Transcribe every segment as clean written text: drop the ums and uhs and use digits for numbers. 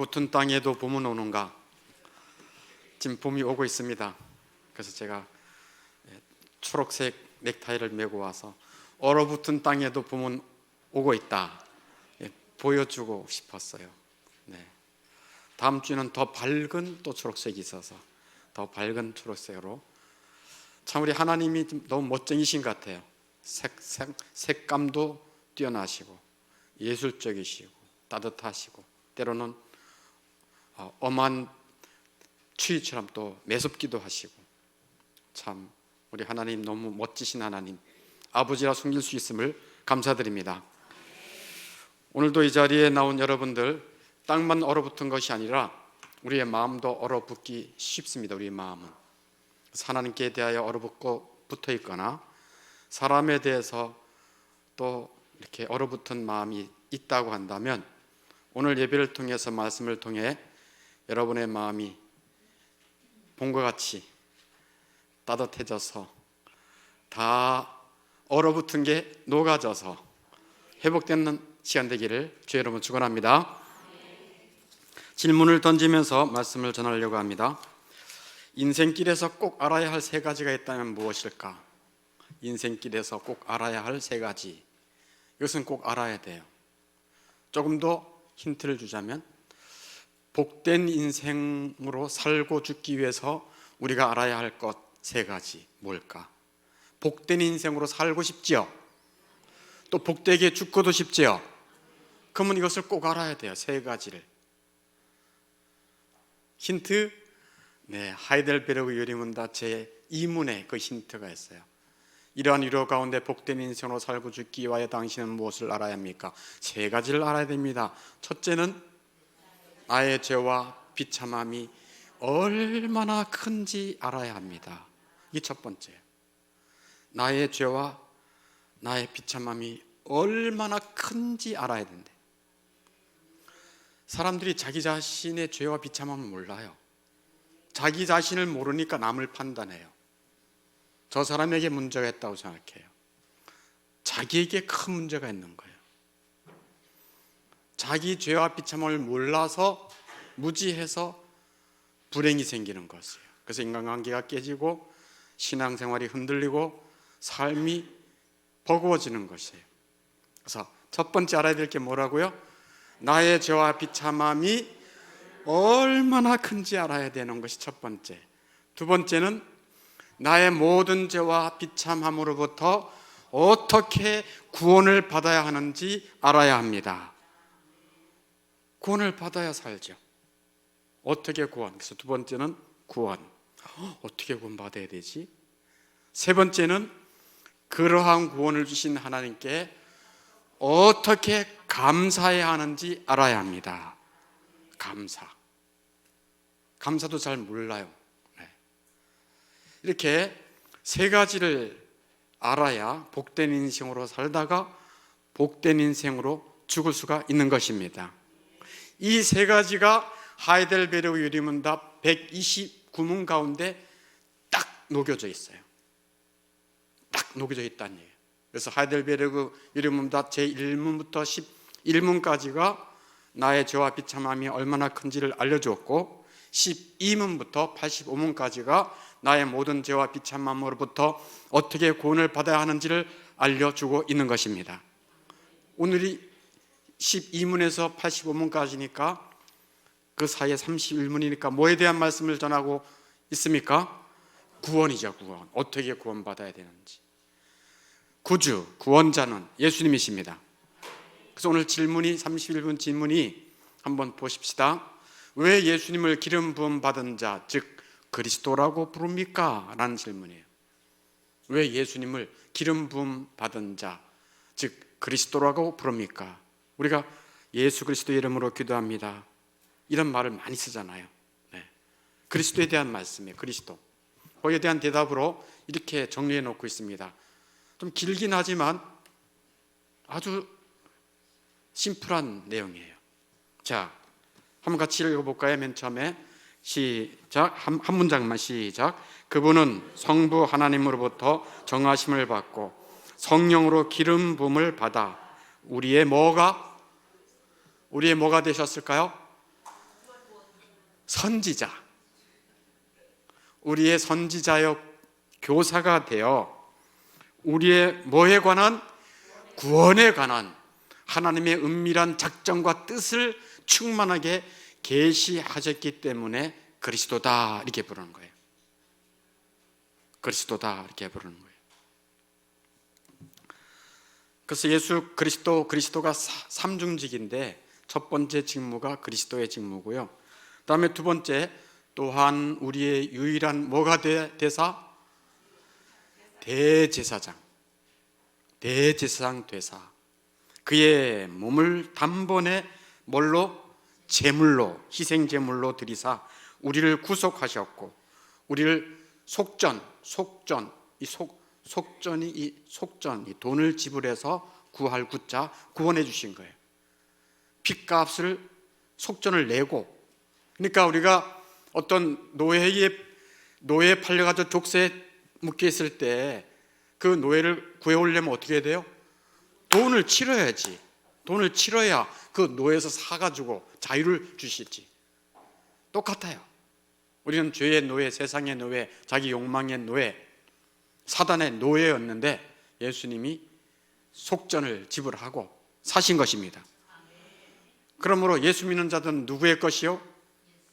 붙은 땅에도 봄은 오는가? 지금 봄이 오고 있습니다. 그래서 제가 초록색 넥타이를 메고 와서 얼어붙은 땅에도 봄은 오고 있다, 보여주고 싶었어요. 다음 주는 더 밝은 또 초록색이 있어서 더 밝은 초록색으로, 참 우리 하나님이 너무 멋쟁이신 것 같아요. 색감도 뛰어나시고 예술적이시고 따뜻하시고 때로는 엄한 추위처럼 또 매섭기도 하시고, 참 우리 하나님 너무 멋지신 하나님, 아버지라 숨길 수 있음을 감사드립니다. 오늘도 이 자리에 나온 여러분들, 땅만 얼어붙은 것이 아니라 우리의 마음도 얼어붙기 쉽습니다. 우리의 마음은 하나님께 대하여 얼어붙고 붙어 있거나 사람에 대해서 또 이렇게 얼어붙은 마음이 있다고 한다면, 오늘 예배를 통해서 말씀을 통해 여러분의 마음이 봄과 같이 따뜻해져서 다 얼어붙은 게 녹아져서 회복되는 시간 되기를 주 여러분 축원합니다. 질문을 던지면서 말씀을 전하려고 합니다. 인생길에서 꼭 알아야 할 세 가지가 있다면 무엇일까? 인생길에서 꼭 알아야 할 세 가지, 이것은 꼭 알아야 돼요. 조금 더 힌트를 주자면, 복된 인생으로 살고 죽기 위해서 우리가 알아야 할 것 세 가지, 뭘까? 복된 인생으로 살고 싶지요? 또 복되게 죽고도 싶지요? 그러면 이것을 꼭 알아야 돼요. 세 가지를. 힌트, 하이델베르그 유리문답 제 2문에 그 힌트가 있어요. 이러한 위로 가운데 복된 인생으로 살고 죽기 위하여 당신은 무엇을 알아야 합니까? 세 가지를 알아야 됩니다. 첫째는 나의 죄와 비참함이 얼마나 큰지 알아야 합니다. 이게 첫 번째예요. 나의 죄와 나의 비참함이 얼마나 큰지 알아야 된대. 사람들이 자기 자신의 죄와 비참함을 몰라요. 자기 자신을 모르니까 남을 판단해요. 저 사람에게 문제가 있다고 생각해요. 자기에게 큰 문제가 있는 거예요. 자기 죄와 비참함을 몰라서 무지해서 불행이 생기는 것이에요. 그래서 인간관계가 깨지고 신앙생활이 흔들리고 삶이 버거워지는 것이에요. 그래서 첫 번째 알아야 될 게 뭐라고요? 나의 죄와 비참함이 얼마나 큰지 알아야 되는 것이 첫 번째. 두 번째는 나의 모든 죄와 비참함으로부터 어떻게 구원을 받아야 하는지 알아야 합니다. 구원을 받아야 살죠. 어떻게 구원? 그래서 두 번째는 구원. 어떻게 구원받아야 되지? 세 번째는 그러한 구원을 주신 하나님께 어떻게 감사해야 하는지 알아야 합니다. 감사도 잘 몰라요. 이렇게 세 가지를 알아야 복된 인생으로 살다가 복된 인생으로 죽을 수가 있는 것입니다. 이 세 가지가 하이델베르그 유리문답 129문 가운데 딱 녹여져 있어요. 딱 녹여져 있다는 얘기예요. 그래서 하이델베르그 유리문답 제1문부터 11문까지가 나의 죄와 비참함이 얼마나 큰지를 알려주었고, 12문부터 85문까지가 나의 모든 죄와 비참함으로부터 어떻게 구원을 받아야 하는지를 알려주고 있는 것입니다. 오늘이 12문에서 85문까지니까 그 사이에 31문이니까 뭐에 대한 말씀을 전하고 있습니까? 구원이죠. 구원. 어떻게 구원받아야 되는지. 구주, 구원자는 예수님이십니다. 그래서 오늘 질문이 31분 질문이 한번 보십시다. 왜 예수님을 기름 부음 받은 자, 즉 그리스도라고 부릅니까? 라는 질문이에요. 왜 예수님을 기름 부음 받은 자, 즉 그리스도라고 부릅니까? 우리가 예수 그리스도 이름으로 기도합니다, 이런 말을 많이 쓰잖아요. 그리스도에 대한 말씀이에요. 그리스도. 거기에 대한 대답으로 이렇게 정리해 놓고 있습니다. 좀 길긴 하지만 아주 심플한 내용이에요. 자, 한번 같이 읽어볼까요? 맨 처음에 시작. 한 문장만 시작. 그분은 성부 하나님으로부터 정하심을 받고 성령으로 기름 부음을 받아 우리의 뭐가 되셨을까요? 선지자, 우리의 선지자여 교사가 되어 우리의 뭐에 관한? 구원에 관한 하나님의 은밀한 작정과 뜻을 충만하게 계시하셨기 때문에 그리스도다 이렇게 부르는 거예요. 그리스도다 이렇게 부르는 거예요. 그래서 예수 그리스도가 삼중직인데 첫 번째 직무가 그리스도의 직무고요. 그 다음에 두 번째, 또한 우리의 유일한 뭐가 되사? 대제사장 되사 그의 몸을 단번에 뭘로? 제물로, 희생제물로 드리사 우리를 구속하셨고 우리를 속전, 이 돈을 지불해서 구할 구자 구원해 주신 거예요. 핏값을 속전을 내고, 그러니까 우리가 어떤 노예에 팔려가지고 족쇄에 묶여 있을 때 그 노예를 구해오려면 어떻게 해야 돼요? 돈을 치러야지. 돈을 치러야 그 노예에서 사가지고 자유를 주시지. 똑같아요. 우리는 죄의 노예, 세상의 노예, 자기 욕망의 노예, 사단의 노예였는데 예수님이 속전을 지불하고 사신 것입니다. 그러므로 예수 믿는 자들은 누구의 것이요?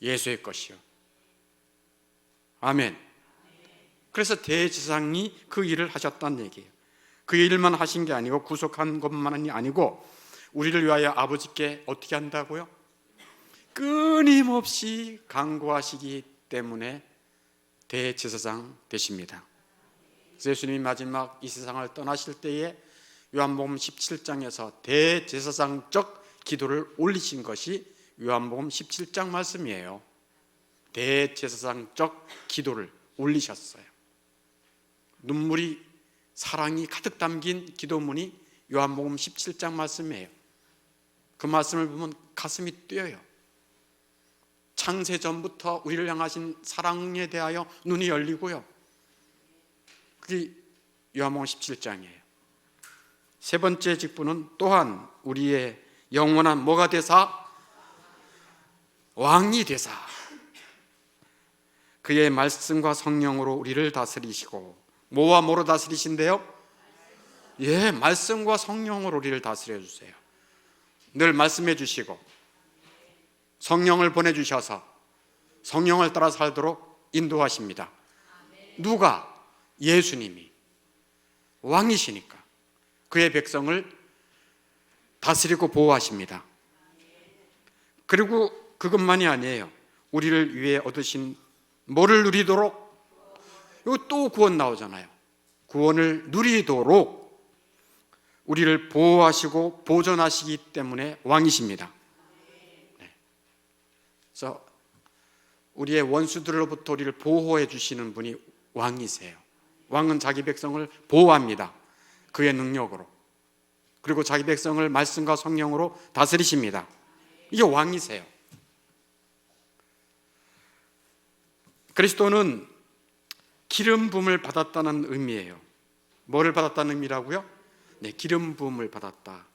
예수의 것이요. 아멘. 그래서 대제사장이 그 일을 하셨다는 얘기예요. 그 일만 하신 게 아니고 구속한 것만이 아니고 우리를 위하여 아버지께 어떻게 한다고요? 끊임없이 간구하시기 때문에 대제사장 되십니다. 그래서 예수님이 마지막 이 세상을 떠나실 때에 요한복음 17장에서 대제사장적 기도를 올리신 것이 요한복음 17장 말씀이에요. 대제사장적 기도를 올리셨어요. 눈물이, 사랑이 가득 담긴 기도문이 요한복음 17장 말씀이에요. 그 말씀을 보면 가슴이 뛰어요. 창세전부터 우리를 향하신 사랑에 대하여 눈이 열리고요. 그게 요한복음 17장이에요. 세 번째 직분은 또한 우리의 영원한 뭐가 되사? 왕이 되사 그의 말씀과 성령으로 우리를 다스리시고, 뭐와 뭐로 다스리신대요? 예, 말씀과 성령으로 우리를 다스려 주세요. 늘 말씀해 주시고 성령을 보내주셔서 성령을 따라 살도록 인도하십니다. 누가? 예수님이 왕이시니까 그의 백성을 다스리고 보호하십니다. 그리고 그것만이 아니에요. 우리를 위해 얻으신 뭐를 누리도록? 이거 또 구원 나오잖아요. 구원을 누리도록 우리를 보호하시고 보존하시기 때문에 왕이십니다. 네. 그래서 우리의 원수들로부터 우리를 보호해 주시는 분이 왕이세요. 왕은 자기 백성을 보호합니다. 그의 능력으로. 그리고 자기 백성을 말씀과 성령으로 다스리십니다. 이게 왕이세요. 그리스도는 기름 부음을 받았다는 의미예요. 뭐를 받았다는 의미라고요? 네, 기름 부음을 받았다.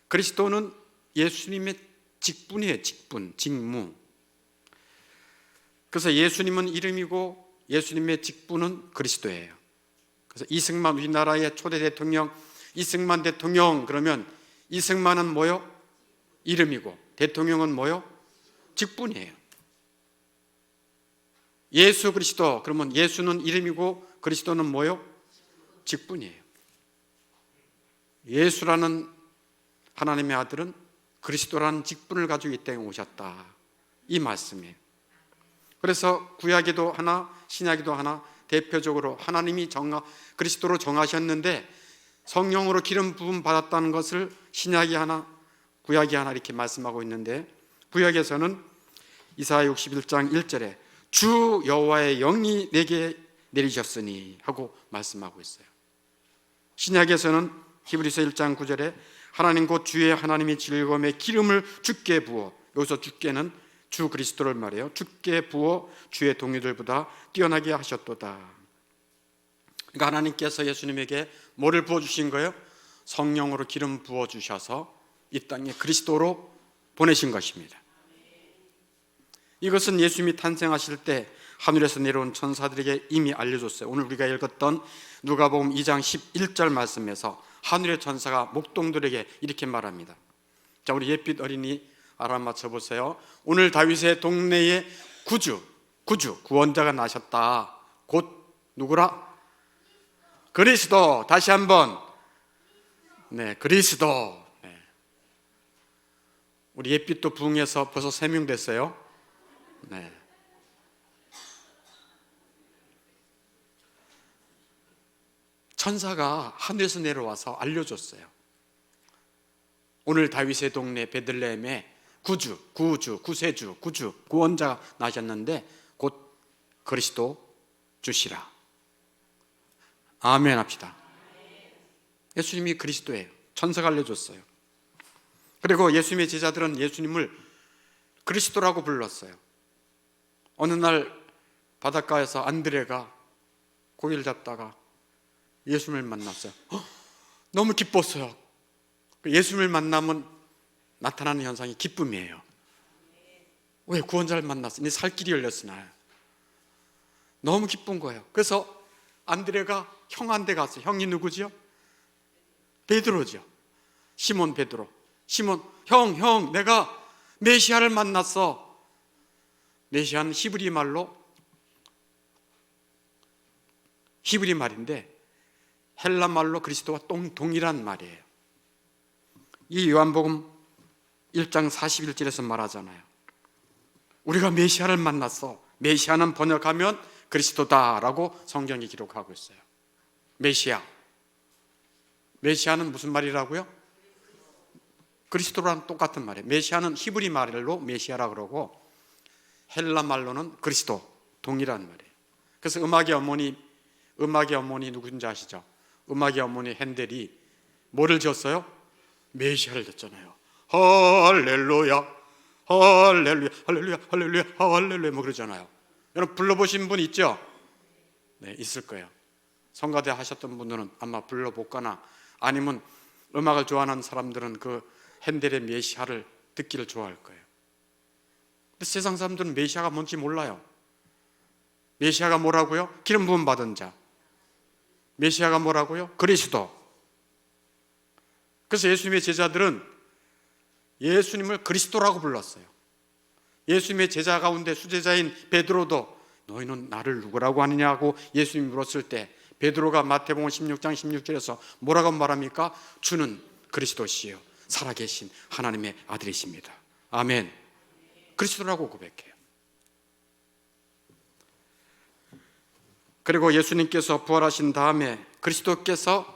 그리스도는 예수님의 직분이에요. 직무. 그래서 예수님은 이름이고 예수님의 직분은 그리스도예요. 그래서 이승만, 우리나라의 초대 대통령 이승만 대통령 그러면 이승만은 뭐요? 이름이고 대통령은 뭐요? 직분이에요. 예수 그리스도 그러면 예수는 이름이고 그리스도는 뭐요? 직분이에요. 예수라는 하나님의 아들은 그리스도라는 직분을 가지고 이 땅에 오셨다. 이 말씀이에요. 그래서 구약에도 하나, 신약에도 하나, 대표적으로 하나님이 그리스도로 정하셨는데 성령으로 기름 부음 받았다는 것을 신약이 하나, 구약이 하나 이렇게 말씀하고 있는데, 구약에서는 이사야 61장 1절에 주 여호와의 영이 내게 내리셨으니 하고 말씀하고 있어요. 신약에서는 히브리서 1장 9절에 하나님 곧 주의 하나님이 즐거움의 기름을 주께 부어, 여기서 주께는 주 그리스도를 말해요. 주께 부어 주의 동료들보다 뛰어나게 하셨도다. 그러니까 하나님께서 예수님에게 뭐를 부어주신 거예요? 성령으로 기름 부어주셔서 이 땅에 그리스도로 보내신 것입니다. 이것은 예수님이 탄생하실 때 하늘에서 내려온 천사들에게 이미 알려줬어요. 오늘 우리가 읽었던 누가복음 2장 11절 말씀에서 하늘의 천사가 목동들에게 이렇게 말합니다. 자, 우리 옛빛 어린이 알아맞혀 보세요. 오늘 다윗의 동네에 구원자가 나셨다. 곧 누구라? 그리스도. 다시 한번. 네, 그리스도. 네. 우리 옛빛도 부흥해서 벌써 3명 됐어요. 네. 천사가 하늘에서 내려와서 알려줬어요. 오늘 다윗의 동네 베들레헴에 구세주, 구원자가 나셨는데 곧 그리스도 주시라. 아멘 합시다. 예수님이 그리스도예요. 천사가 알려줬어요. 그리고 예수님의 제자들은 예수님을 그리스도라고 불렀어요. 어느 날 바닷가에서 안드레가 고기를 잡다가 예수님을 만났어요. 너무 기뻤어요. 예수님을 만나면 나타나는 현상이 기쁨이에요. 왜? 구원자를 만났어. 이제 살 길이 열렸으나. 너무 기쁜 거예요. 그래서 안드레가 형한테 갔어요. 형이 누구죠? 베드로죠. 시몬 베드로. 시몬, 형, 내가 메시아를 만났어. 메시아는 히브리 말인데 헬라 말로 그리스도와 동일한 말이에요. 이 요한복음 1장 41절에서 말하잖아요. 우리가 메시아를 만났어. 메시아는 번역하면 그리스도다라고 성경이 기록하고 있어요. 메시아는 무슨 말이라고요? 그리스도랑 똑같은 말이에요. 메시아는 히브리 말로 메시아라 그러고 헬라 말로는 그리스도, 동일한 말이에요. 그래서 음악의 어머니 누군지 아시죠? 음악의 어머니 핸델이 뭐를 지었어요? 메시아를 졌잖아요. 할렐루야, 할렐루야, 할렐루야, 할렐루야, 할렐루야 뭐 그러잖아요. 여러분 불러보신 분 있죠? 네, 있을 거예요. 성가대 하셨던 분들은 아마 불러볼거나 아니면 음악을 좋아하는 사람들은 그 핸델의 메시아를 듣기를 좋아할 거예요. 근데 세상 사람들은 메시아가 뭔지 몰라요. 메시아가 뭐라고요? 기름 부음 받은 자. 메시아가 뭐라고요? 그리스도. 그래서 예수님의 제자들은 예수님을 그리스도라고 불렀어요. 예수님의 제자 가운데 수제자인 베드로도 너희는 나를 누구라고 하느냐고 예수님이 물었을 때 베드로가 마태복음 16장 16절에서 뭐라고 말합니까? 주는 그리스도시요 살아계신 하나님의 아들이십니다. 아멘. 그리스도라고 고백해요. 그리고 예수님께서 부활하신 다음에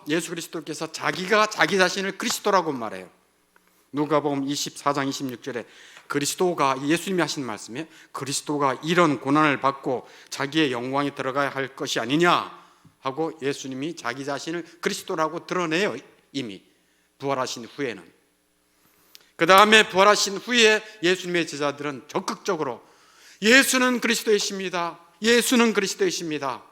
예수 그리스도께서 자기가 자기 자신을 그리스도라고 말해요. 누가복음 24장 26절에 그리스도가, 예수님이 하신 말씀에 그리스도가 이런 고난을 받고 자기의 영광에 들어가야 할 것이 아니냐 하고 예수님이 자기 자신을 그리스도라고 드러내요. 이미 부활하신 후에는. 그 다음에 부활하신 후에 예수님의 제자들은 적극적으로 예수는 그리스도이십니다. 예수는 그리스도이십니다.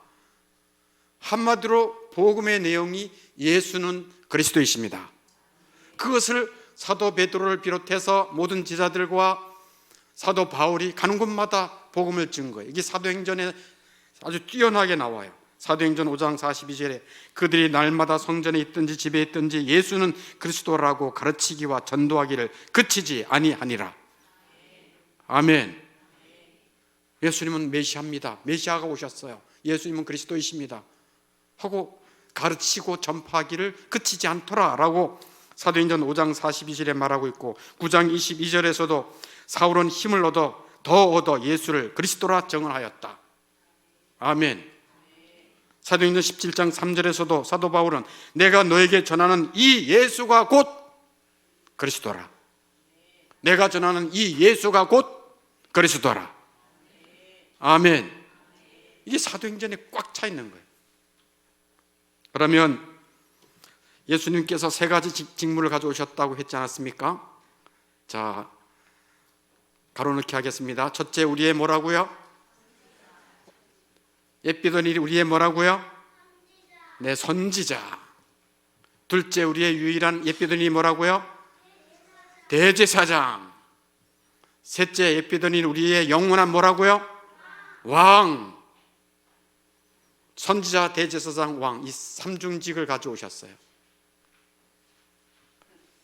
한마디로 복음의 내용이 예수는 그리스도이십니다. 그것을 사도 베드로를 비롯해서 모든 제자들과 사도 바울이 가는 곳마다 복음을 준 거예요. 이게 사도행전에 아주 뛰어나게 나와요. 사도행전 5장 42절에 그들이 날마다 성전에 있든지 집에 있든지 예수는 그리스도라고 가르치기와 전도하기를 그치지 아니하니라. 아멘. 예수님은 메시아입니다. 메시아가 오셨어요. 예수님은 그리스도이십니다 하고 가르치고 전파하기를 그치지 않더라라고 사도행전 5장 42절에 말하고 있고 9장 22절에서도 사울은 힘을 더 얻어 예수를 그리스도라 정언하였다. 아멘. 사도행전 17장 3절에서도 사도 바울은 내가 너에게 전하는 이 예수가 곧 그리스도라. 내가 전하는 이 예수가 곧 그리스도라. 아멘. 이게 사도행전에 꽉 차 있는 거예요. 그러면 예수님께서 3가지 직무를 가져오셨다고 했지 않았습니까? 자, 가로넣기 하겠습니다. 첫째, 우리의 뭐라고요? 옛비더니 우리의 뭐라고요? 네, 선지자. 둘째, 우리의 유일한 옛비더니 뭐라고요? 대제사장. 셋째, 에피더니는 우리의 영원한 뭐라고요? 왕. 선지자, 대제사장, 왕, 이 삼중직을 가져오셨어요.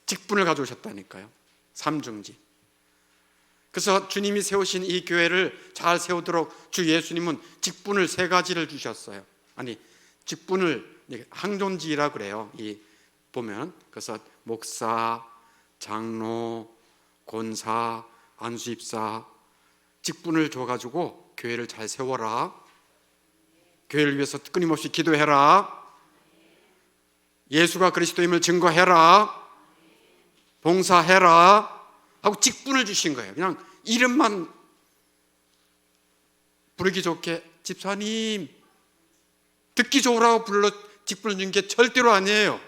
직분을 가져오셨다니까요. 삼중직. 그래서 주님이 세우신 이 교회를 잘 세우도록 주 예수님은 직분을 세 가지를 주셨어요. 아니, 직분을 항존직이라 그래요. 이 보면, 그래서 목사, 장로, 권사, 안수입사 직분을 줘가지고 교회를 잘 세워라. 교회를 위해서 끊임없이 기도해라. 예수가 그리스도임을 증거해라. 봉사해라 하고 직분을 주신 거예요. 그냥 이름만 부르기 좋게 집사님 듣기 좋으라고 불러 직분을 준 게 절대로 아니에요.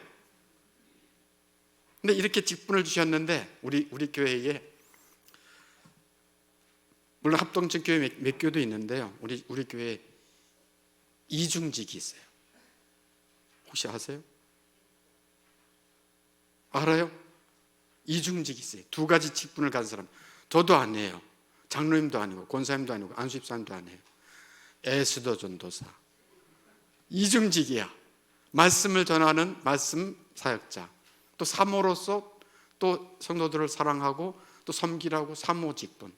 근데 이렇게 직분을 주셨는데 우리 교회에, 물론 합동적 교회 몇 교도 있는데요, 우리 교회에 이중직이 있어요. 혹시 아세요? 알아요? 이중직이 있어요. 두 가지 직분을 가진 사람. 저도 아니에요. 장로님도 아니고 권사님도 아니고 안수집사님도 아니에요. 에스더 전도사. 이중직이야. 말씀을 전하는 말씀 사역자, 또 사모로서 또 성도들을 사랑하고 또 섬기라고 사모 직분.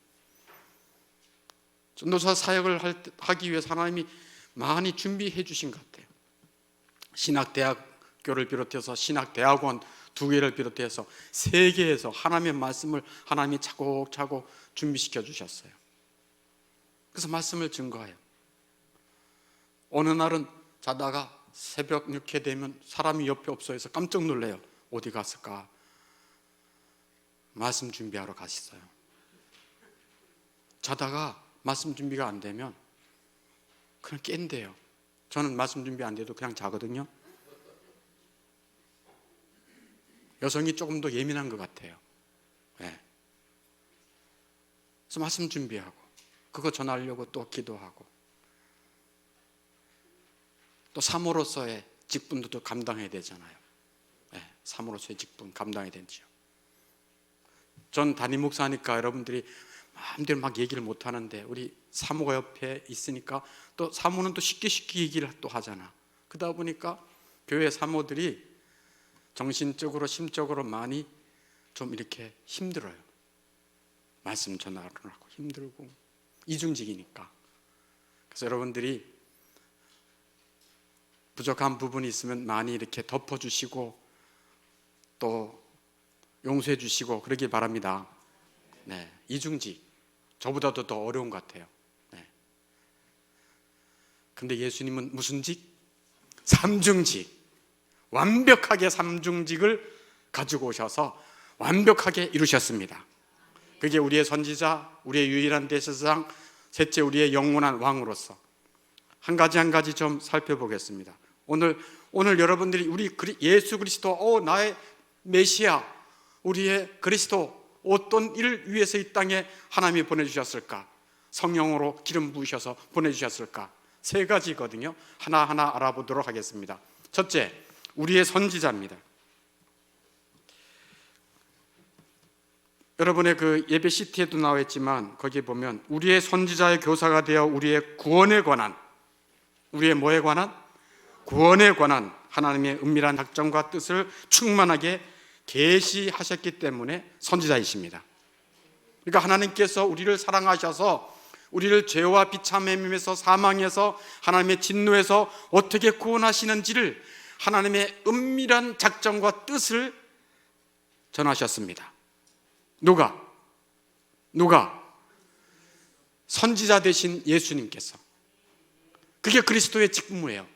전도사 사역을 하기 위해서 하나님이 많이 준비해 주신 것 같아요. 신학대학교를 비롯해서 신학대학원 2개를 비롯해서 세계에서 하나님의 말씀을 하나님이 차곡차곡 준비시켜 주셨어요. 그래서 말씀을 증거해요. 어느 날은 자다가 새벽 이렇게 되면 사람이 옆에 없어 해서 깜짝 놀래요. 어디 갔을까? 말씀 준비하러 가셨어요. 자다가 말씀 준비가 안 되면 그냥 깬대요. 저는 말씀 준비 안 돼도 그냥 자거든요. 여성이 조금 더 예민한 것 같아요. 네. 그래서 말씀 준비하고 그거 전하려고 또 기도하고 또 사모로서의 직분도 또 감당해야 되잖아요. 네. 사모로서의 직분 감당해야 되죠. 전 담임 목사니까 여러분들이 마음대로 막 얘기를 못 하는데 우리 사모가 옆에 있으니까 또 사모는 또 쉽게 얘기를 또 하잖아. 그러다 보니까 교회 사모들이 정신적으로 심적으로 많이 좀 이렇게 힘들어요. 말씀 전하느라고 힘들고 이중직이니까. 그래서 여러분들이 부족한 부분이 있으면 많이 이렇게 덮어주시고 또 용서해 주시고 그러길 바랍니다. 네, 이중직 저보다도 더 어려운 것 같아요. 네. 근데 예수님은 무슨 직? 삼중직. 완벽하게 삼중직을 가지고 오셔서 완벽하게 이루셨습니다. 그게 우리의 선지자, 우리의 유일한 대제사장, 셋째 우리의 영원한 왕으로서 한 가지 좀 살펴보겠습니다. 오늘 여러분들이 우리 예수 그리스도, 나의 메시아, 우리의 그리스도 어떤 일을 위해서 이 땅에 하나님이 보내주셨을까? 성령으로 기름 부으셔서 보내주셨을까? 세 가지거든요. 하나하나 알아보도록 하겠습니다. 첫째, 우리의 선지자입니다. 여러분의 그 예배 CT에도 나와 있지만 거기에 보면 우리의 선지자의 교사가 되어 우리의 구원에 관한, 우리의 뭐에 관한? 구원에 관한 하나님의 은밀한 작정과 뜻을 충만하게 계시하셨기 때문에 선지자이십니다. 그러니까 하나님께서 우리를 사랑하셔서 우리를 죄와 비참함에서 사망에서 하나님의 진노에서 어떻게 구원하시는지를 하나님의 은밀한 작정과 뜻을 전하셨습니다. 누가? 선지자 되신 예수님께서. 그게 그리스도의 직무예요.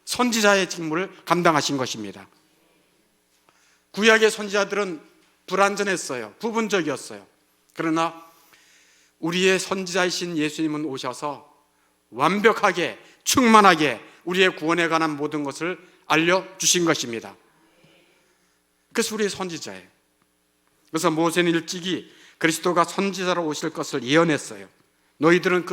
선지자의 직무를 감당하신 것입니다. 구약의 선지자들은 불완전했어요. 부분적이었어요. 그러나 우리의 선지자이신 예수님은 오셔서 완벽하게 충만하게 우리의 구원에 관한 모든 것을 알려주신 것입니다. 그래서 우리의 선지자예요. 그래서 모세는 일찍이 그리스도가 선지자로 오실 것을 예언했어요. 너희들은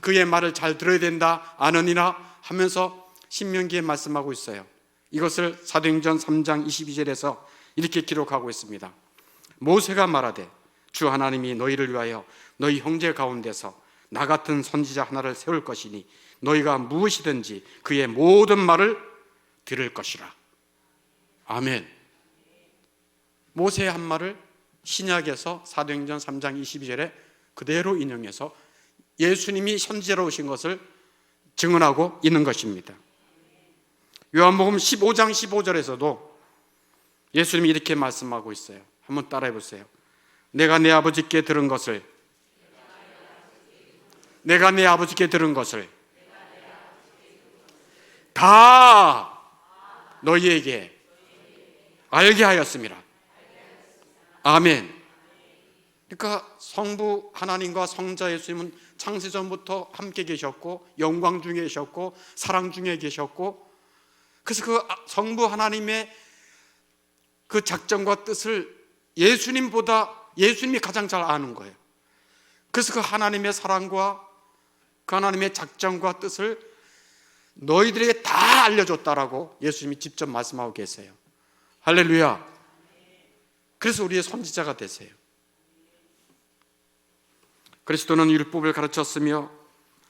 그의 말을 잘 들어야 된다 아느니라 하면서 신명기에 말씀하고 있어요. 이것을 사도행전 3장 22절에서 이렇게 기록하고 있습니다. 모세가 말하되 주 하나님이 너희를 위하여 너희 형제 가운데서 나 같은 선지자 하나를 세울 것이니 너희가 무엇이든지 그의 모든 말을 들을 것이라. 아멘. 모세의 한 말을 신약에서 사도행전 3장 22절에 그대로 인용해서 예수님이 선지자로 오신 것을 증언하고 있는 것입니다. 요한복음 15장 15절에서도 예수님이 이렇게 말씀하고 있어요. 한번 따라해 보세요. 내가 내 아버지께 들은 것을 다 너희에게 알게 하였습니다. 아멘. 그러니까 성부 하나님과 성자 예수님은 창세전부터 함께 계셨고 영광 중에 계셨고 사랑 중에 계셨고, 그래서 그 성부 하나님의 그 작정과 뜻을 예수님이 가장 잘 아는 거예요. 그래서 그 하나님의 사랑과 그 하나님의 작정과 뜻을 너희들에게 다 알려줬다라고 예수님이 직접 말씀하고 계세요. 할렐루야. 그래서 우리의 선지자가 되세요. 그리스도는 율법을 가르쳤으며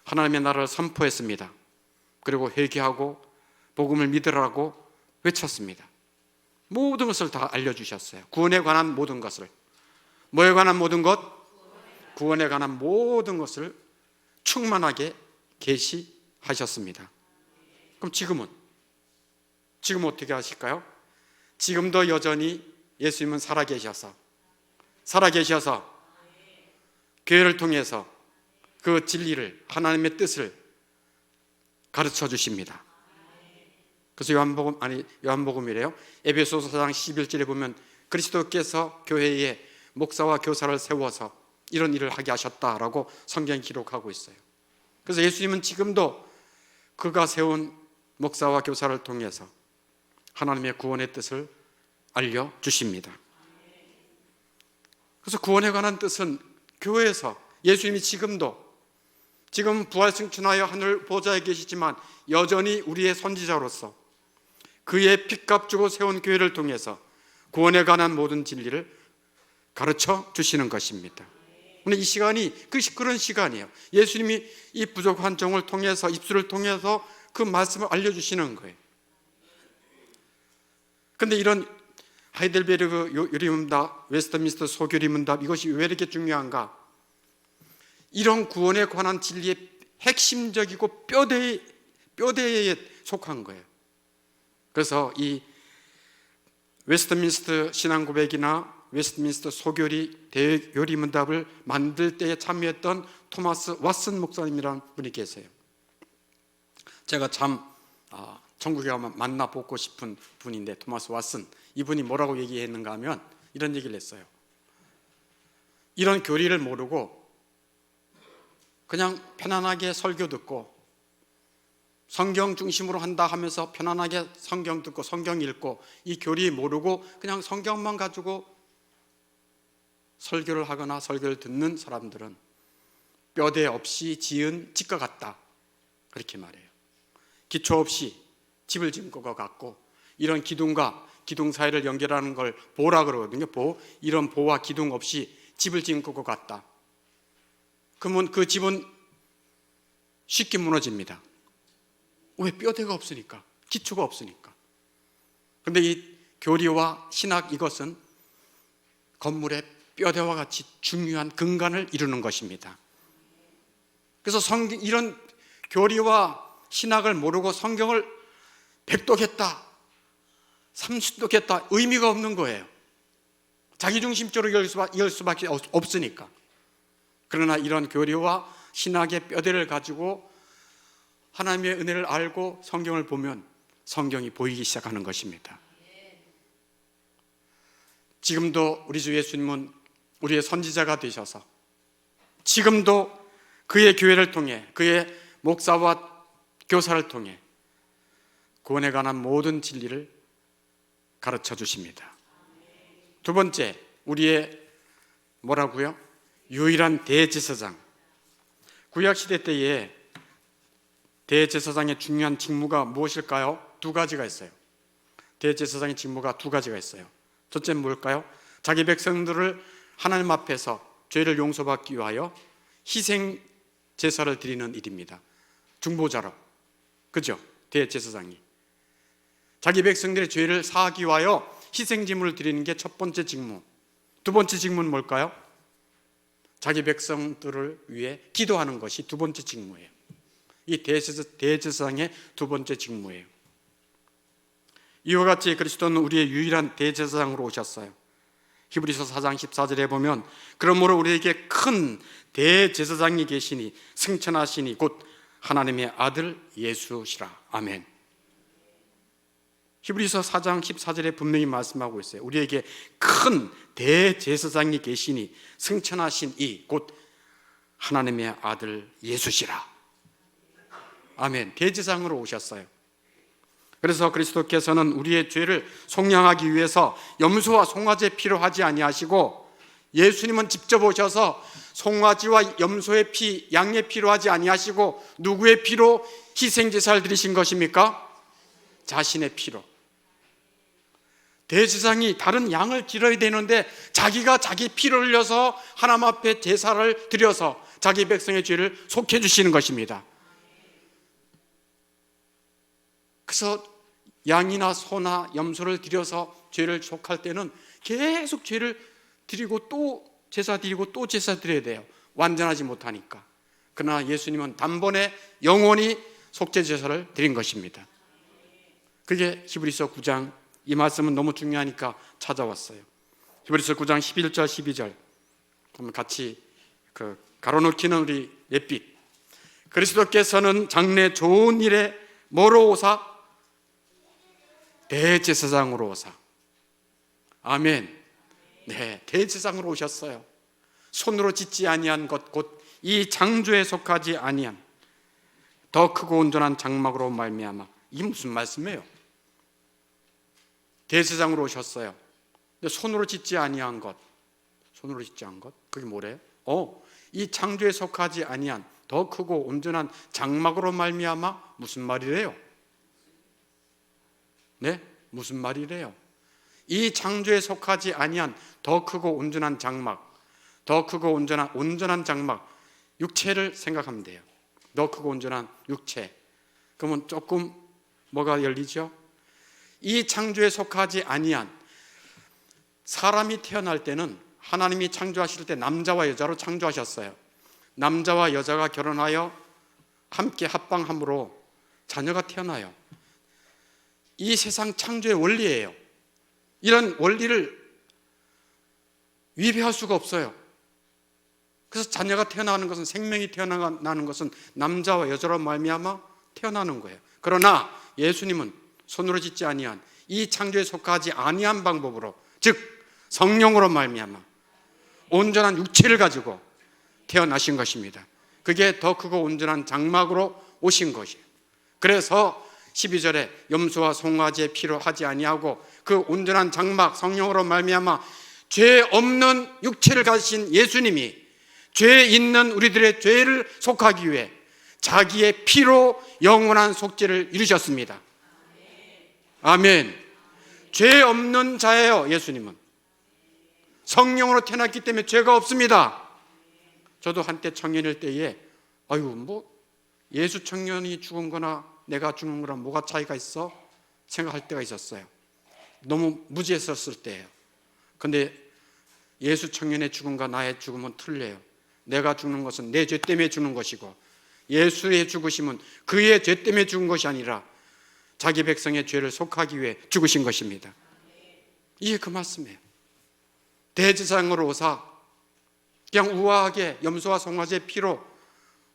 하나님의 나라를 선포했습니다. 그리고 회개하고 복음을 믿으라고 외쳤습니다. 모든 것을 다 알려주셨어요. 구원에 관한 모든 것을. 뭐에 관한 모든 것? 구원에 관한 모든 것을 충만하게 계시하셨습니다. 그럼 지금 어떻게 하실까요? 지금도 여전히 예수님은 살아계셔서 교회를 통해서 그 진리를, 하나님의 뜻을 가르쳐 주십니다. 그래서 요한복음이래요. 에베소서 4장 11절에 보면 그리스도께서 교회에 목사와 교사를 세워서 이런 일을 하게 하셨다라고 성경이 기록하고 있어요. 그래서 예수님은 지금도 그가 세운 목사와 교사를 통해서 하나님의 구원의 뜻을 알려주십니다. 그래서 구원에 관한 뜻은 교회에서 예수님이 지금 부활승천하여 하늘 보좌에 계시지만 여전히 우리의 선지자로서 그의 피값 주고 세운 교회를 통해서 구원에 관한 모든 진리를 가르쳐 주시는 것입니다. 오늘 이 시간이 그런 시간이에요. 예수님이 이 부족한 종을 통해서, 입술을 통해서 그 말씀을 알려주시는 거예요. 그런데 이런 하이델베르그 요리문답, 웨스트민스터 소교리문답, 이것이 왜 이렇게 중요한가? 이런 구원에 관한 진리의 핵심적이고 뼈대에 속한 거예요. 그래서 이 웨스트민스터 신앙고백이나 웨스트민스터 소교리 대요리문답을 만들 때에 참여했던 토마스 왓슨 목사님이라는 분이 계세요. 제가 참 천국에 가면 만나보고 싶은 분인데, 토마스 왓슨, 이분이 뭐라고 얘기했는가 하면 이런 얘기를 했어요. 이런 교리를 모르고 그냥 편안하게 설교 듣고 성경 중심으로 한다 하면서 편안하게 성경 듣고 성경 읽고 이 교리 모르고 그냥 성경만 가지고 설교를 하거나 설교를 듣는 사람들은 뼈대 없이 지은 집과 같다, 그렇게 말해요. 기초 없이 집을 지은 것 같고, 이런 기둥과 기둥 사이를 연결하는 걸 보라 그러거든요. 이런 보와 기둥 없이 집을 지은 것 같다. 그러면 그 집은 쉽게 무너집니다. 왜? 뼈대가 없으니까, 기초가 없으니까. 그런데 이 교리와 신학, 이것은 건물의 뼈대와 같이 중요한 근간을 이루는 것입니다. 그래서 이런 교리와 신학을 모르고 성경을 100독했다, 30독했다, 의미가 없는 거예요. 자기중심적으로 이을 수밖에 없으니까. 그러나 이런 교리와 신학의 뼈대를 가지고 하나님의 은혜를 알고 성경을 보면 성경이 보이기 시작하는 것입니다. 지금도 우리 주 예수님은 우리의 선지자가 되셔서 지금도 그의 교회를 통해, 그의 목사와 교사를 통해 구원에 관한 모든 진리를 가르쳐 주십니다. 두 번째, 우리의 뭐라고요? 유일한 대제사장. 구약시대 때에 대제사장의 중요한 직무가 무엇일까요? 두 가지가 있어요. 대제사장의 직무가 두 가지가 있어요. 첫째는 뭘까요? 자기 백성들을 하나님 앞에서 죄를 용서받기 위하여 희생 제사를 드리는 일입니다. 중보자로. 그죠? 대제사장이 자기 백성들의 죄를 사하기 위하여 희생제물을 드리는 게 첫 번째 직무. 두 번째 직무는 뭘까요? 자기 백성들을 위해 기도하는 것이 두 번째 직무예요. 이 대제사장의 두 번째 직무예요. 이와 같이 그리스도는 우리의 유일한 대제사장으로 오셨어요. 히브리서 4장 14절에 보면 그러므로 우리에게 큰 대제사장이 계시니 승천하시니 곧 하나님의 아들 예수시라. 아멘. 히브리서 4장 14절에 분명히 말씀하고 있어요. 우리에게 큰 대제사장이 계시니 승천하신 이 곧 하나님의 아들 예수시라. 아멘. 대제사장으로 오셨어요. 그래서 그리스도께서는 우리의 죄를 속량하기 위해서 염소와 송아지의 피로 하지 아니하시고, 예수님은 직접 오셔서 송아지와 염소의 피, 양의 피로 하지 아니하시고 누구의 피로 희생제사를 드리신 것입니까? 자신의 피로. 대제사장이 다른 양을 드려야 되는데 자기가 자기 피를 흘려서 하나님 앞에 제사를 드려서 자기 백성의 죄를 속해 주시는 것입니다. 그래서 양이나 소나 염소를 드려서 죄를 속할 때는 계속 죄를 드리고 또 제사 드리고 또 제사 드려야 돼요. 완전하지 못하니까. 그러나 예수님은 단번에 영원히 속죄 제사를 드린 것입니다. 그게 히브리서 9장, 이 말씀은 너무 중요하니까 찾아왔어요. 히브리서 9장 11절 12절 한번 같이 가로놓기는 우리 햇빛. 그리스도께서는 장래 좋은 일에 뭐로 오사? 대제사장으로 오사. 아멘. 네, 대제사장으로 오셨어요. 손으로 짓지 아니한 것 곧 이 창조에 속하지 아니한 더 크고 온전한 장막으로 말미암아. 이게 무슨 말씀이에요? 대제사장으로 오셨어요. 근데 손으로 짓지 아니한 것, 손으로 짓지 않은 것, 그게 뭐래요? 이 창조에 속하지 아니한 더 크고 온전한 장막으로 말미암아. 무슨 말이래요? 네? 무슨 말이래요? 이 창조에 속하지 아니한 더 크고 온전한 장막, 더 크고 온전한 장막, 육체를 생각하면 돼요. 더 크고 온전한 육체. 그러면 조금 뭐가 열리죠? 이 창조에 속하지 아니한, 사람이 태어날 때는 하나님이 창조하실 때 남자와 여자로 창조하셨어요. 남자와 여자가 결혼하여 함께 합방함으로 자녀가 태어나요. 이 세상 창조의 원리예요. 이런 원리를 위배할 수가 없어요. 그래서 자녀가 태어나는 것은, 생명이 태어나는 것은 남자와 여자로 말미암아 태어나는 거예요. 그러나 예수님은 손으로 짓지 아니한 이 창조에 속하지 아니한 방법으로, 즉 성령으로 말미암아 온전한 육체를 가지고 태어나신 것입니다. 그게 더 크고 온전한 장막으로 오신 것이에요. 그래서 12절에 염소와 송아지의 피로 하지 아니하고 그 온전한 장막 성령으로 말미암아 죄 없는 육체를 가지신 예수님이 죄 있는 우리들의 죄를 속하기 위해 자기의 피로 영원한 속죄를 이루셨습니다. 아멘. 죄 없는 자예요. 예수님은 성령으로 태어났기 때문에 죄가 없습니다. 저도 한때 청년일 때에 예수 청년이 죽은 거나 내가 죽는 거랑 뭐가 차이가 있어? 생각할 때가 있었어요. 너무 무지했었을 때예요. 근데 예수 청년의 죽음과 나의 죽음은 틀려요. 내가 죽는 것은 내 죄 때문에 죽는 것이고, 예수의 죽으심은 그의 죄 때문에 죽은 것이 아니라 자기 백성의 죄를 속하기 위해 죽으신 것입니다. 이게 그 말씀이에요. 대제사장으로 오사 그냥 우아하게 염소와 송아지의 피로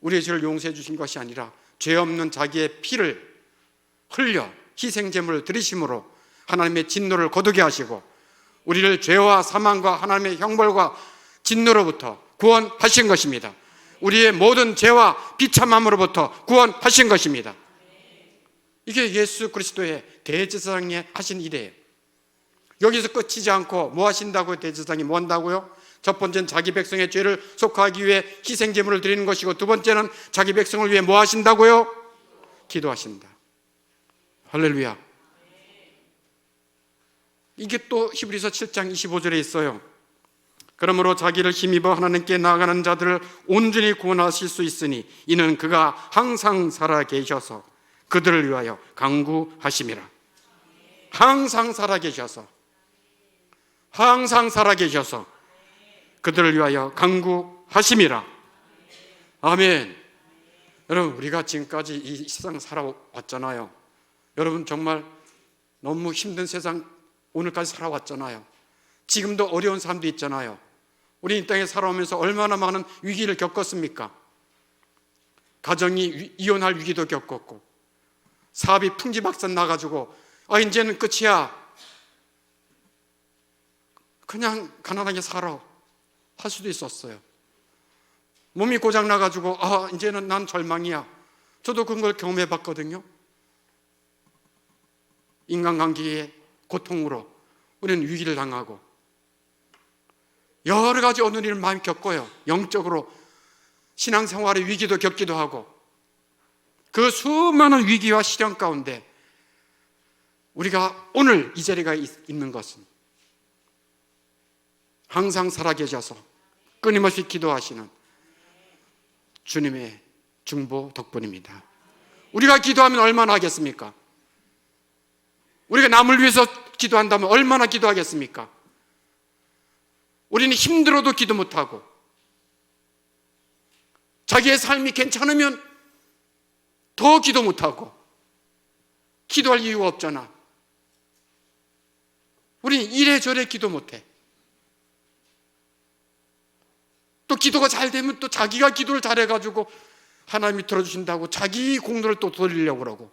우리의 죄를 용서해 주신 것이 아니라 죄 없는 자기의 피를 흘려 희생제물을 드리심으로 하나님의 진노를 거두게 하시고 우리를 죄와 사망과 하나님의 형벌과 진노로부터 구원하신 것입니다. 우리의 모든 죄와 비참함으로부터 구원하신 것입니다. 이게 예수 그리스도의 대제사장이 하신 일이에요. 여기서 끝이지 않고 뭐 하신다고요? 대제사장이 뭐 한다고요? 첫 번째는 자기 백성의 죄를 속하기 위해 희생제물을 드리는 것이고, 두 번째는 자기 백성을 위해 뭐 하신다고요? 기도하신다. 할렐루야. 이게 또 히브리서 7장 25절에 있어요. 그러므로 자기를 힘입어 하나님께 나아가는 자들을 온전히 구원하실 수 있으니 이는 그가 항상 살아 계셔서 그들을 위하여 간구하심이라. 항상 살아 계셔서 그들을 위하여 간구하심이라. 아멘. 여러분, 우리가 지금까지 이 세상 살아왔잖아요. 여러분, 정말 너무 힘든 세상 오늘까지 살아왔잖아요. 지금도 어려운 사람도 있잖아요. 우리 이 땅에 살아오면서 얼마나 많은 위기를 겪었습니까? 가정이 이혼할 위기도 겪었고, 사업이 풍지박산 나가지고 이제는 끝이야, 그냥 가난하게 살아 할 수도 있었어요. 몸이 고장 나가지고 이제는 난 절망이야. 저도 그런 걸 경험해 봤거든요. 인간관계의 고통으로 우리는 위기를 당하고 여러 가지 어느 일을 많이 겪어요. 영적으로 신앙생활의 위기도 겪기도 하고, 그 수많은 위기와 시련 가운데 우리가 오늘 이 자리가 있는 것은 항상 살아계셔서 끊임없이 기도하시는 주님의 중보 덕분입니다. 우리가 기도하면 얼마나 하겠습니까? 우리가 남을 위해서 기도한다면 얼마나 기도하겠습니까? 우리는 힘들어도 기도 못하고, 자기의 삶이 괜찮으면 더 기도 못하고, 기도할 이유가 없잖아. 우리는 이래저래 기도 못해. 또 기도가 잘 되면 또 자기가 기도를 잘해가지고 하나님이 들어주신다고 자기 공로를 또 돌리려고 그러고,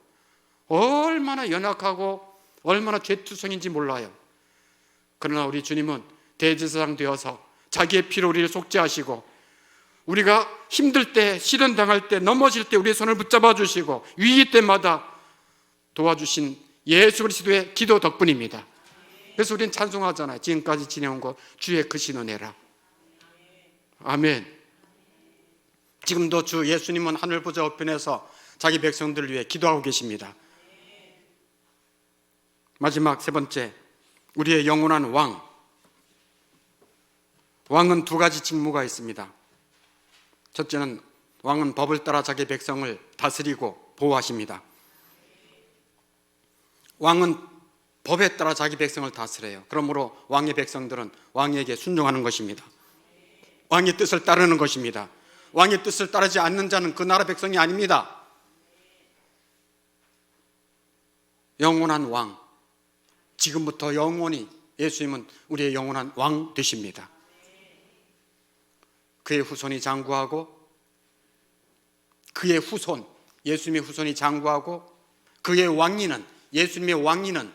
얼마나 연약하고 얼마나 죄투성인지 몰라요. 그러나 우리 주님은 대제사장 되어서 자기의 피로 우리를 속죄하시고, 우리가 힘들 때, 시련 당할 때, 넘어질 때 우리의 손을 붙잡아 주시고 위기 때마다 도와주신 예수 그리스도의 기도 덕분입니다. 그래서 우리는 찬송하잖아요. 지금까지 지내온 것 주의 크신 은혜라. 아멘. 지금도 주 예수님은 하늘 보좌 우편에서 자기 백성들을 위해 기도하고 계십니다. 마지막 세 번째, 우리의 영원한 왕. 왕은 두 가지 직무가 있습니다. 첫째는 왕은 법을 따라 자기 백성을 다스리고 보호하십니다. 왕은 법에 따라 자기 백성을 다스려요. 그러므로 왕의 백성들은 왕에게 순종하는 것입니다. 왕의 뜻을 따르는 것입니다. 왕의 뜻을 따르지 않는 자는 그 나라 백성이 아닙니다. 영원한 왕, 지금부터 영원히 예수님은 우리의 영원한 왕 되십니다. 그의 후손이 장구하고, 그의 후손, 예수님의 후손이 장구하고, 그의 왕위는, 예수님의 왕위는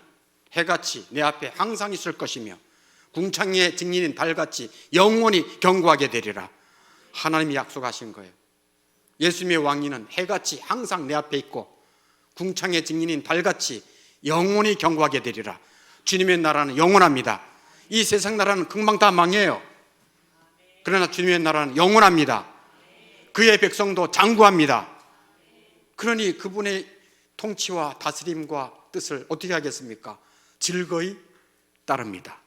해같이 내 앞에 항상 있을 것이며 궁창의 증인인 달같이 영원히 경고하게 되리라. 하나님이 약속하신 거예요. 예수님의 왕위는 해같이 항상 내 앞에 있고 궁창의 증인인 달같이 영원히 경고하게 되리라. 주님의 나라는 영원합니다. 이 세상 나라는 금방 다 망해요. 그러나 주님의 나라는 영원합니다. 그의 백성도 장구합니다. 그러니 그분의 통치와 다스림과 뜻을 어떻게 하겠습니까? 즐거이 따릅니다.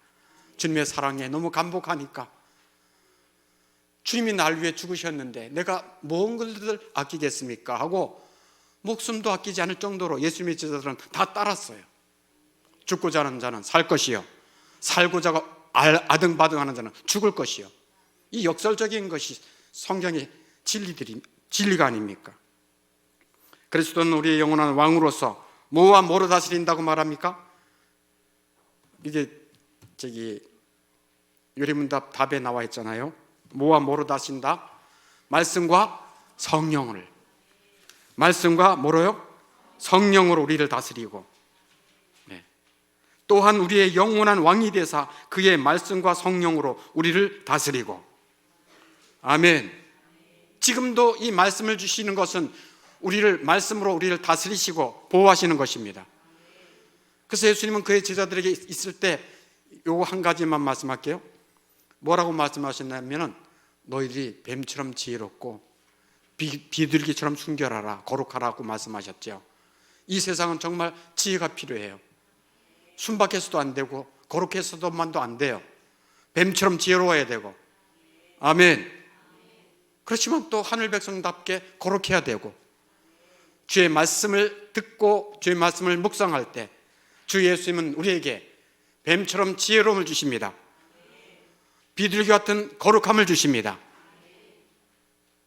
주님의 사랑에 너무 감복하니까, 주님이 날 위해 죽으셨는데 내가 뭔 것을 아끼겠습니까? 하고 목숨도 아끼지 않을 정도로 예수님의 제자들은 다 따랐어요. 죽고자 하는 자는 살 것이요, 살고자 아등바등하는 자는 죽을 것이요. 이 역설적인 것이 성경의 진리가 아닙니까? 그리스도는 우리의 영원한 왕으로서 뭐와 뭐로 다스린다고 말합니까? 이게 요리문답 답에 나와 있잖아요. 뭐와 뭐로 다스린다? 말씀과 성령을. 말씀과 뭐로요? 성령으로 우리를 다스리고, 또한 우리의 영원한 왕이 되사 그의 말씀과 성령으로 우리를 다스리고. 아멘. 지금도 이 말씀을 주시는 것은 말씀으로 우리를 다스리시고 보호하시는 것입니다. 그래서 예수님은 그의 제자들에게 있을 때 요거 한 가지만 말씀할게요. 뭐라고 말씀하셨냐면은 너희들이 뱀처럼 지혜롭고 비둘기처럼 순결하라, 거룩하라고 말씀하셨죠. 이 세상은 정말 지혜가 필요해요. 순박해서도 안 되고 거룩해서도만도 안 돼요. 뱀처럼 지혜로워야 되고, 아멘. 그렇지만 또 하늘 백성답게 거룩해야 되고, 주의 말씀을 듣고 주의 말씀을 묵상할 때 주 예수님은 우리에게 뱀처럼 지혜로움을 주십니다. 비둘기 같은 거룩함을 주십니다.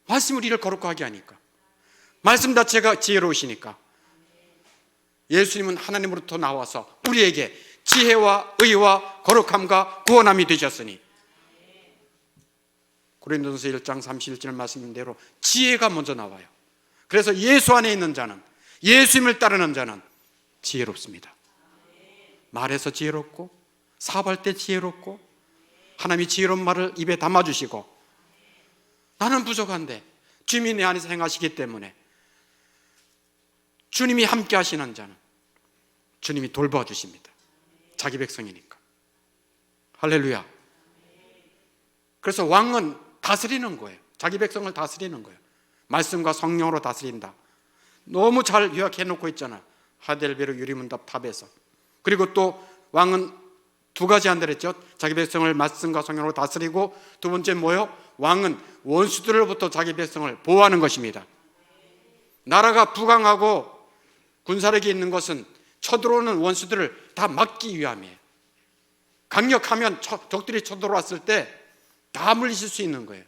말씀이 우리를 거룩하게 하니까, 말씀 자체가 지혜로우시니까 예수님은 하나님으로부터 나와서 우리에게 지혜와 의와 거룩함과 구원함이 되셨으니, 고린도전서 1장 31절 말씀대로 지혜가 먼저 나와요. 그래서 예수 안에 있는 자는, 예수님을 따르는 자는 지혜롭습니다. 말에서 지혜롭고, 사업할 때 지혜롭고, 하나님이 지혜로운 말을 입에 담아주시고, 나는 부족한데 주님이 내 안에서 행하시기 때문에 주님이 함께 하시는 자는 주님이 돌봐주십니다. 자기 백성이니까. 할렐루야. 그래서 왕은 다스리는 거예요. 자기 백성을 다스리는 거예요. 말씀과 성령으로 다스린다. 너무 잘 요약해 놓고 있잖아요. 하델베르 유리문답 탑에서. 그리고 또 왕은 두 가지 한다 그랬죠. 자기 백성을 말씀과 성령으로 다스리고, 두 번째 뭐요? 왕은 원수들로부터 자기 백성을 보호하는 것입니다. 나라가 부강하고 군사력이 있는 것은 쳐들어오는 원수들을 다 막기 위함이에요. 강력하면 적들이 쳐들어왔을 때 다 물리칠 수 있는 거예요.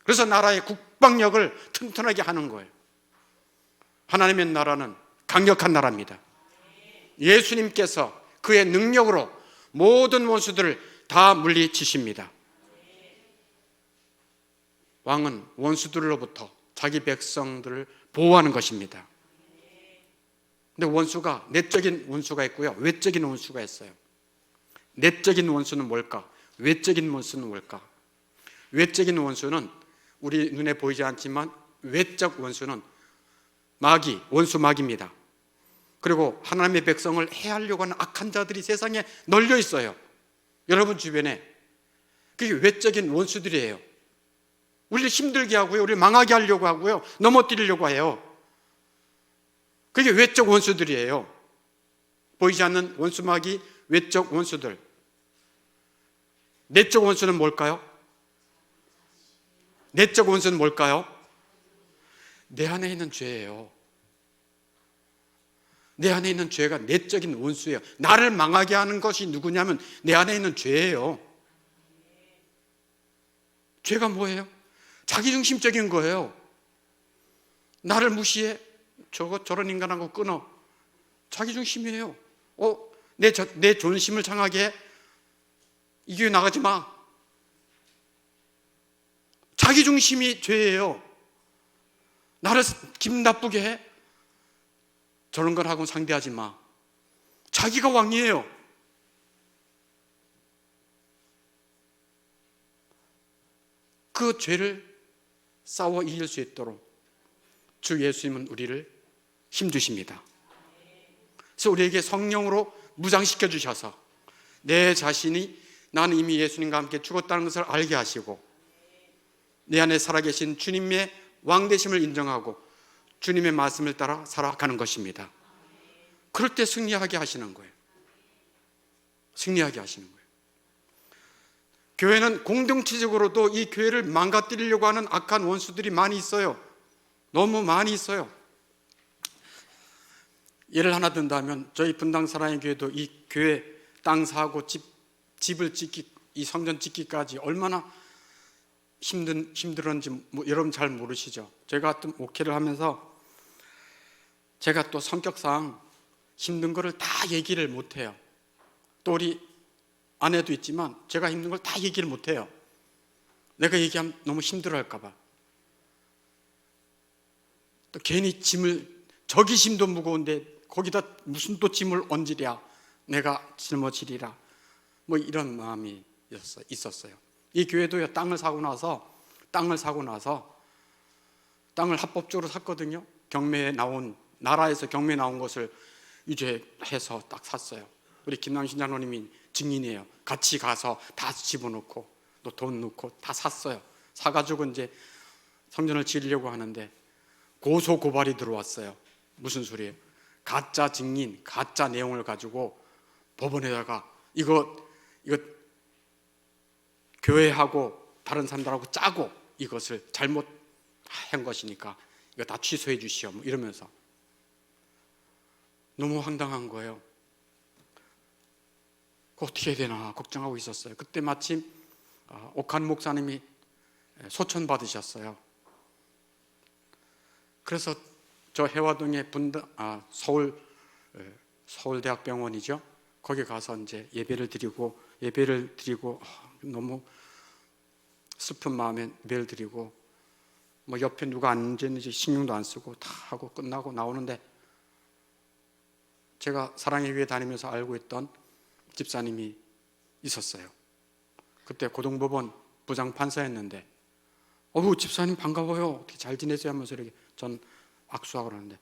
그래서 나라의 국방력을 튼튼하게 하는 거예요. 하나님의 나라는 강력한 나라입니다. 예수님께서 그의 능력으로 모든 원수들을 다 물리치십니다. 왕은 원수들로부터 자기 백성들을 보호하는 것입니다. 근데 원수가 내적인 원수가 있고요, 외적인 원수가 있어요. 내적인 원수는 뭘까? 외적인 원수는 뭘까? 외적인 원수는 우리 눈에 보이지 않지만 외적 원수는 마귀, 원수 마귀입니다. 그리고 하나님의 백성을 해하려고 하는 악한 자들이 세상에 널려 있어요. 여러분 주변에. 그게 외적인 원수들이에요. 우리를 힘들게 하고요, 우리를 망하게 하려고 하고요, 넘어뜨리려고 해요. 그게 외적 원수들이에요. 보이지 않는 원수 마귀, 외적 원수들. 내적 원수는 뭘까요? 내적 원수는 뭘까요? 내 안에 있는 죄예요. 내 안에 있는 죄가 내적인 원수예요. 나를 망하게 하는 것이 누구냐면 내 안에 있는 죄예요. 죄가 뭐예요? 자기중심적인 거예요. 나를 무시해? 저런 인간하고 끊어. 자기중심이에요. 내 존심을 상하게 해? 이 교회 나가지 마. 자기중심이 죄예요. 나를 기분 나쁘게 해? 저런 걸 하고 상대하지 마. 자기가 왕이에요. 그 죄를 싸워 이길 수 있도록 주 예수님은 우리를 힘주십니다. 그래서 우리에게 성령으로 무장시켜 주셔서 내 자신이 나는 이미 예수님과 함께 죽었다는 것을 알게 하시고, 내 안에 살아계신 주님의 왕되심을 인정하고 주님의 말씀을 따라 살아가는 것입니다. 그럴 때 승리하게 하시는 거예요. 승리하게 하시는 거예요. 교회는 공동체적으로도 이 교회를 망가뜨리려고 하는 악한 원수들이 많이 있어요. 너무 많이 있어요. 예를 하나 든다면 저희 분당 사랑의 교회도 이 교회 땅 사고 집을 짓기, 이 성전 짓기까지 얼마나 힘들었는지 여러분 잘 모르시죠. 제가 또 목회를 하면서 제가 또 성격상 힘든 거를 다 얘기를 못해요. 또 우리 아내도 있지만 제가 힘든 걸 다 얘기를 못해요. 내가 얘기하면 너무 힘들어할까 봐. 또 괜히 저기 짐도 무거운데 거기다 무슨 또 짐을 얹으랴, 내가 짊어지리라, 뭐 이런 마음이 있었어요. 이 교회도요, 땅을 사고 나서 땅을 합법적으로 샀거든요. 나라에서 경매에 나온 것을 유죄해서 딱 샀어요. 우리 김남신 장로님이 증인이에요. 같이 가서 다 집어넣고 또 돈 넣고 다 샀어요. 사가지고 이제 성전을 지으려고 하는데 고소 고발이 들어왔어요. 무슨 소리예요? 가짜 증인, 가짜 내용을 가지고 법원에다가 이거 교회하고 다른 사람들하고 짜고 이것을 잘못한 것이니까 이거 다 취소해 주시오 뭐 이러면서 너무 황당한 거예요. 어떻게 해야 되나 걱정하고 있었어요. 그때 마침 옥한 목사님이 소천 받으셨어요. 그래서 저 해화동의 서울대학병원이죠. 거기 가서 이제 예배를 드리고 너무 슬픈 마음에 예배를 드리고 뭐 옆에 누가 앉았는지 신경도 안 쓰고 다 하고 끝나고 나오는데 제가 사랑의 교회 다니면서 알고 있던 집사님이 있었어요. 그때 고등법원 부장판사였는데 집사님 반가워요. 어떻게 잘 지내세요? 하면서 이렇게 전 악수하고 그러는데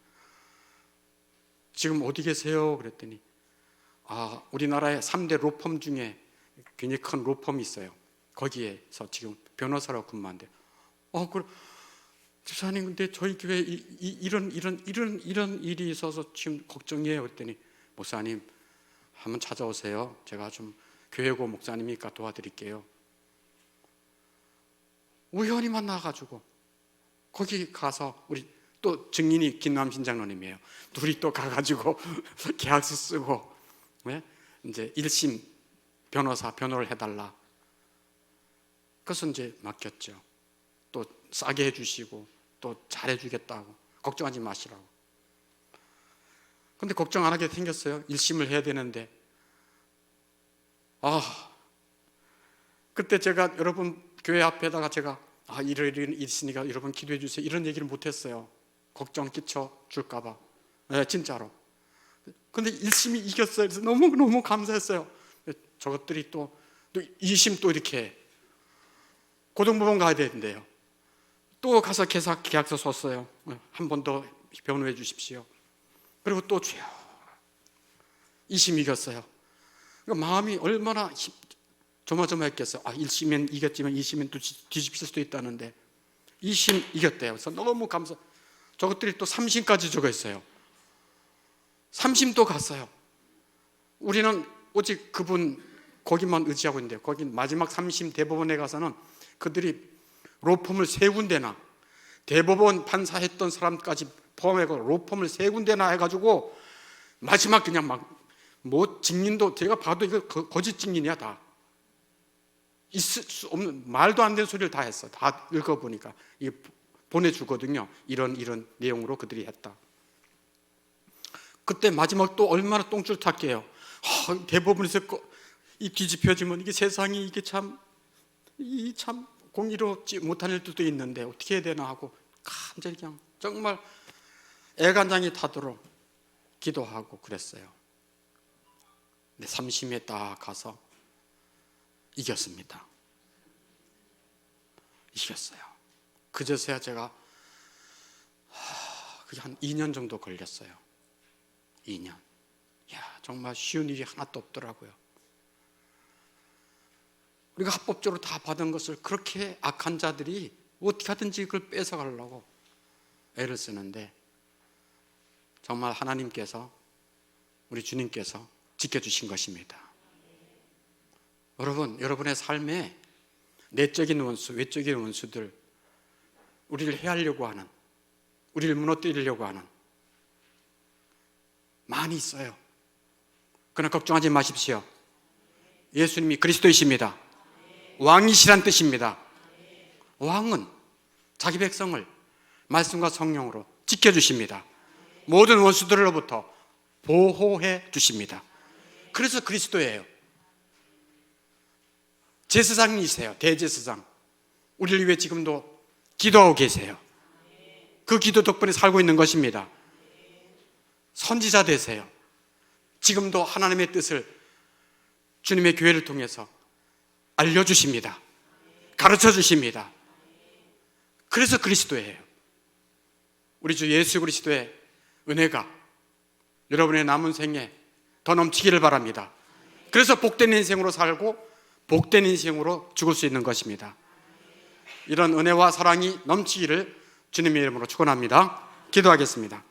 지금 어디 계세요? 그랬더니 우리나라의 3대 로펌 중에 굉장히 큰 로펌이 있어요. 거기에서 지금 변호사로 근무한대요. 그래. 집사님 근데 저희 교회에 이런 일이 있어서 지금 걱정이에요. 그랬더니 목사님 한번 찾아오세요. 제가 좀 교회고 목사님이니까 도와드릴게요. 우연히 만나가지고 거기 가서 우리 또 증인이 김남신 장로님이에요. 둘이 또 가가지고 계약서 쓰고 이제 1심 변호를 해달라. 그래서 이제 맡겼죠. 또 싸게 해주시고 또 잘해주겠다고 걱정하지 마시라고. 근데 걱정 안 하게 생겼어요. 1심을 해야 되는데 그때 제가 여러분 교회 앞에다가 제가 이런 있으니까 여러분 기도해 주세요 이런 얘기를 못했어요. 걱정 끼쳐 줄까봐. 진짜로. 근데 1심이 이겼어요. 그래서 너무 감사했어요. 저것들이 또 2심 또 이렇게 고등법원 가야 되는데요. 또 가서 계약서 썼어요. 한 번 더 변호해 주십시오. 그리고 또 주여 2심 이겼어요. 그러니까 마음이 얼마나 조마조마했겠어요. 1심은 이겼지만 2심은 또 뒤집힐 수도 있다는데 2심 이겼대요. 그래서 너무 감사. 저것들이 또 3심까지 적어 있어요. 3심 또 갔어요. 우리는 오직 그분 거기만 의지하고 있는데 거기 마지막 3심 대법원에 가서는 그들이 로펌을 3군데나 대법원 판사했던 사람까지 포함해서 로펌을 3군데나 해가지고 마지막 그냥 증인도 제가 봐도 이거 거짓 증인이야 다. 있을 수 없는 말도 안 되는 소리를 다 했어. 다 읽어보니까 이게 보내주거든요. 이런 내용으로 그들이 했다. 그때 마지막 또 얼마나 똥줄 탔게요. 대법원에서 이 뒤집혀지면 이게 세상이 이게 참 공의롭지 못한 일들도 있는데 어떻게 해야 되나 하고 간절히 그냥 정말 애간장이 타도록 기도하고 그랬어요. 근데 3심에 딱 가서 이겼습니다. 이겼어요. 그제서야 제가 그게 한 2년 정도 걸렸어요. 2년. 정말 쉬운 일이 하나도 없더라고요. 우리가 합법적으로 다 받은 것을 그렇게 악한 자들이 어떻게 하든지 그걸 뺏어가려고 애를 쓰는데 정말 하나님께서 우리 주님께서 지켜주신 것입니다. 여러분의 삶에 내적인 원수, 외적인 원수들 우리를 해하려고 하는, 우리를 무너뜨리려고 하는 많이 있어요. 그러나 걱정하지 마십시오. 예수님이 그리스도이십니다. 왕이시란 뜻입니다. 왕은 자기 백성을 말씀과 성령으로 지켜주십니다. 모든 원수들로부터 보호해 주십니다. 그래서 그리스도예요. 제사장이세요. 대제사장. 우리를 위해 지금도 기도하고 계세요. 그 기도 덕분에 살고 있는 것입니다. 선지자 되세요. 지금도 하나님의 뜻을 주님의 교회를 통해서 알려주십니다. 가르쳐 주십니다. 그래서 그리스도예요. 우리 주 예수 그리스도의 은혜가 여러분의 남은 생에 더 넘치기를 바랍니다. 그래서 복된 인생으로 살고 복된 인생으로 죽을 수 있는 것입니다. 이런 은혜와 사랑이 넘치기를 주님의 이름으로 축원합니다. 기도하겠습니다.